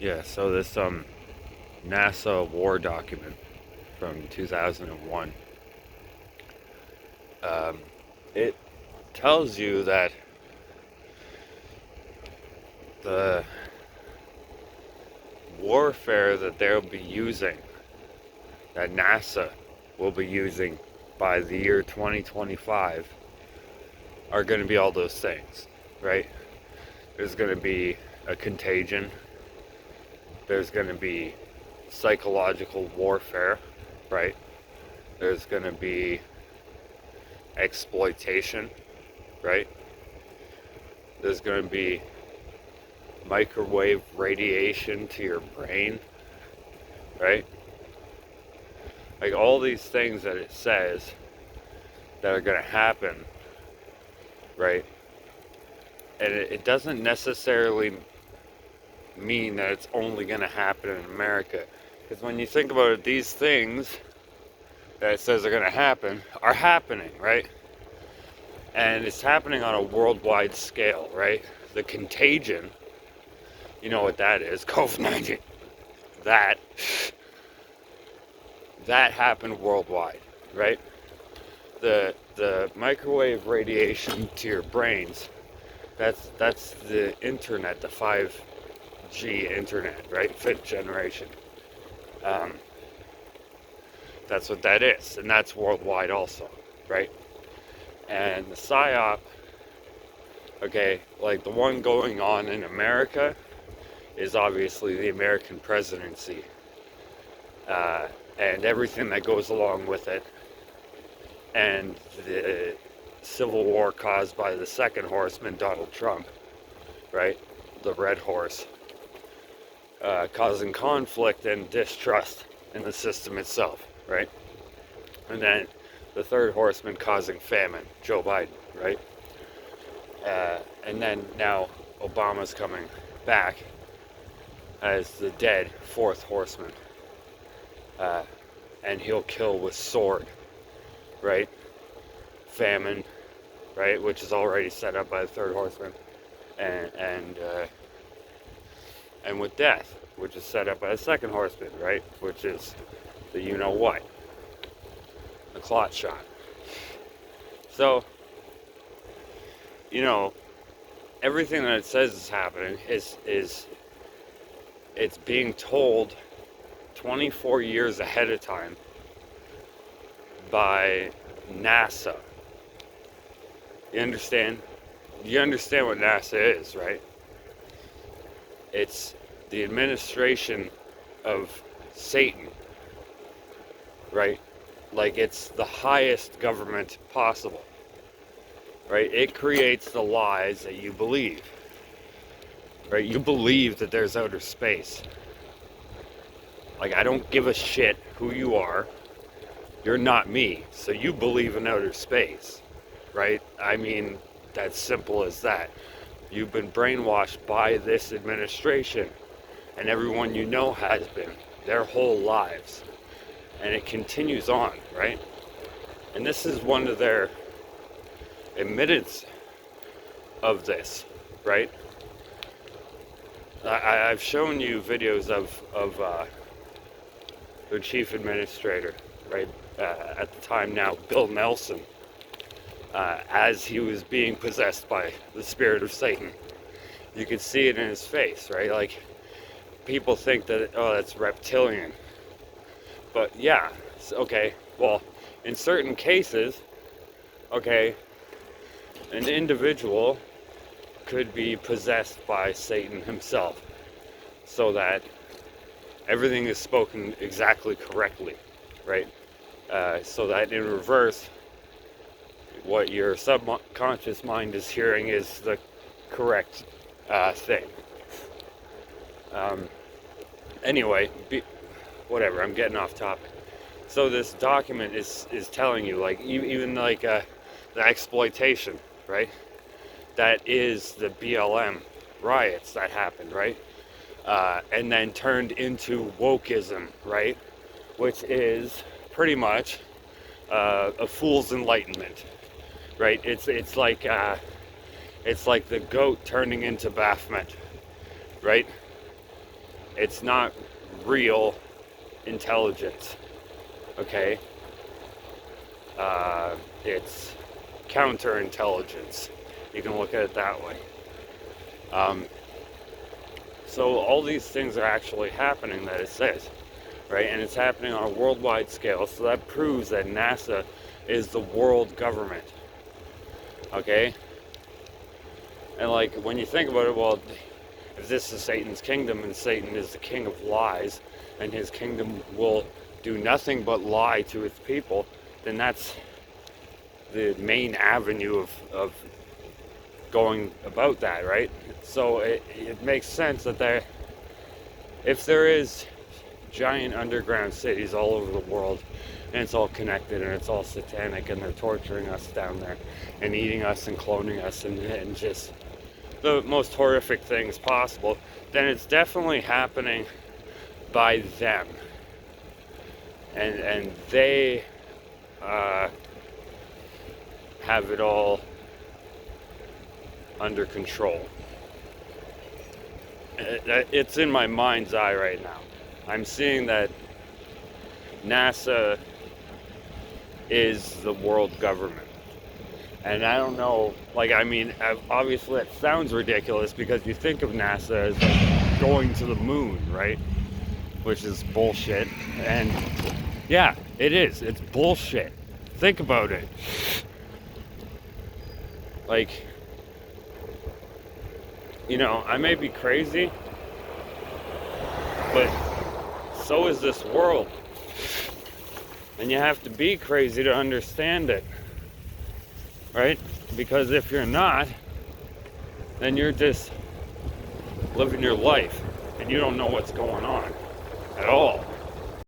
Yeah, so this NASA war document from 2001, um, it tells you that the warfare that they'll be using, that NASA will be using by the year 2025, are going to be all those things, right? There's going to be a contagion. There's going to be psychological warfare, right? There's going to be exploitation, right? There's going to be microwave radiation to your brain, right? Like all these things that it says that are going to happen, right? And it doesn't necessarily mean that it's only going to happen in America. Because when you think about it, these things that it says are going to happen are happening, right? And it's happening on a worldwide scale, right? The contagion, you know what that is, COVID-19. That happened worldwide, right? The microwave radiation to your brains, that's the internet, the 5G internet, right? Fifth generation. Um, that's what that is, and that's worldwide also, right? And the PSYOP, okay, like the one going on in America is obviously the American presidency, and everything that goes along with it, and the civil war caused by the second horseman, Donald Trump, right? The red horse, causing conflict and distrust in the system itself, right? And then the third horseman causing famine, Joe Biden, right? And then now Obama's coming back as the dead fourth horseman, and he'll kill with sword, right? Famine, right, which is already set up by the third horseman, and with death, which is set up by the second horseman, right, which is the you know what, the clot shot. So, you know, everything that it says is happening is it's being told 24 years ahead of time by NASA. You understand? You understand what NASA is, right? It's the administration of Satan, right? Like it's the highest government possible, right? It creates the lies that you believe, right? You believe that there's outer space. Like, I don't give a shit who you are. You're not me, so you believe in outer space, right? I mean, that's simple as that. You've been brainwashed by this administration, and everyone you know has been, their whole lives. And it continues on, right? And this is one of their admittance of this, right? I've shown you videos of their chief administrator, right? At the time now, Bill Nelson, as he was being possessed by the spirit of Satan. You could see it in his face, right? Like, people think that, oh, that's reptilian. But yeah, okay, well, in certain cases, okay, an individual could be possessed by Satan himself, so that everything is spoken exactly correctly, right? So that in reverse, what your subconscious mind is hearing is the correct thing. Anyway, whatever, I'm getting off topic. So this document is telling you, like, even like the exploitation, right? That is the BLM riots that happened, right? And then turned into wokeism, right? Which is pretty much a fool's enlightenment, right? It's like the goat turning into Baphomet, right? It's not real intelligence, okay? It's counterintelligence. You can look at it that way. So all these things are actually happening that it says, right? And it's happening on a worldwide scale. So that proves that NASA is the world government, okay? And like, when you think about it, well, if this is Satan's kingdom and Satan is the king of lies and his kingdom will do nothing but lie to its people, then that's the main avenue of going about that, right? So it makes sense that if there is giant underground cities all over the world and it's all connected and it's all satanic and they're torturing us down there and eating us and cloning us and just the most horrific things possible, then it's definitely happening by them. And they have it all under control. It's in my mind's eye right now. I'm seeing that NASA is the world government. And I don't know, like, I mean, obviously that sounds ridiculous because you think of NASA as like going to the moon, right? Which is bullshit. And yeah, it is. It's bullshit. Think about it. Like, you know, I may be crazy, but so is this world. And you have to be crazy to understand it. Right? Because if you're not, then you're just living your life and you don't know what's going on.